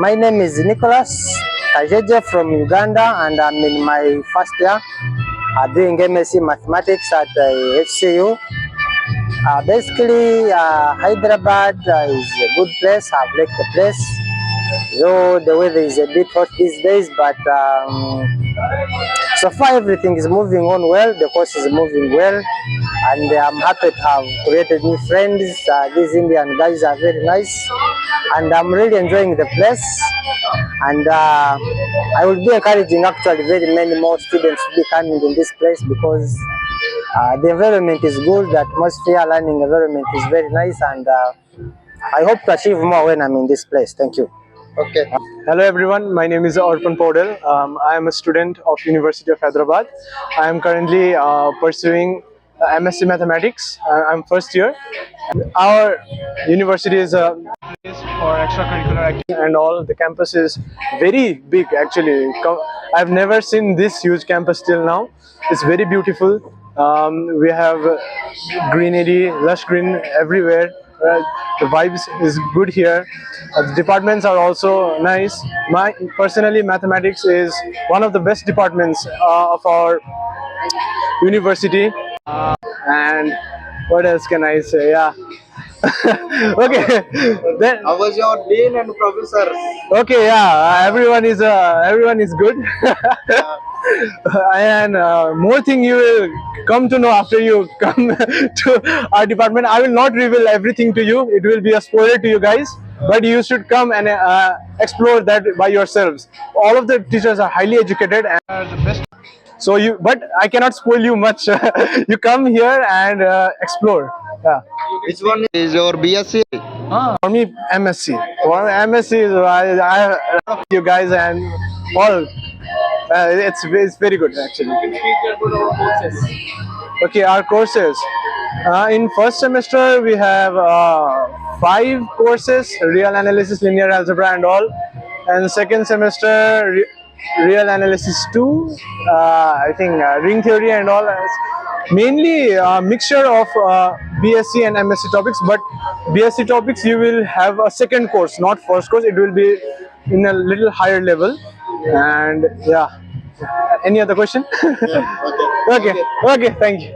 My name is Nicholas Kajeje from Uganda, and I'm in my first year doing MSc Mathematics at HCU. Basically, Hyderabad is a good place. I've liked the place, though the weather is a bit hot these days, but so far everything is moving on well. The course is moving well, and I'm happy to have created new friends. These Indian guys are very nice, and I'm really enjoying the place. And I will be encouraging actually very many more students to be coming in this place because the environment is good, the atmosphere, learning environment is very nice, and I hope to achieve more when I'm in this place. Thank you. Okay. Hello everyone, my name is Arpan Paudel. I am a student of University of Hyderabad. I am currently pursuing MSc Mathematics. I'm first year. Our university is a place for extracurricular activity and all. The campus is very big actually. I've never seen this huge campus till now. It's very beautiful. We have greenery, lush green everywhere. The vibes is good here. The departments are also nice. Personally, mathematics is one of the best departments of our university. And what else can I say? Yeah. Okay. Then. How was your dean and professors? Okay. Yeah. Everyone is good. And more thing you will come to know after you come to our department. I will not reveal everything to you. It will be a spoiler to you guys. But you should come and explore that by yourselves. All of the teachers are highly educated and are the best. So but I cannot spoil you much. You come here and explore. Yeah. Which one is your BSc? For me, MSc. For MSc, I love you guys and all. It's very good actually. Okay, our courses. In first semester we have 5 courses: real analysis, linear algebra, and all. And second semester, real analysis 2. I think ring theory and all. Mainly a mixture of BSc and MSc topics. But BSc topics you will have a second course, not first course. It will be in a little higher level. And yeah. Any other question? Yeah, okay. Okay. Thank you.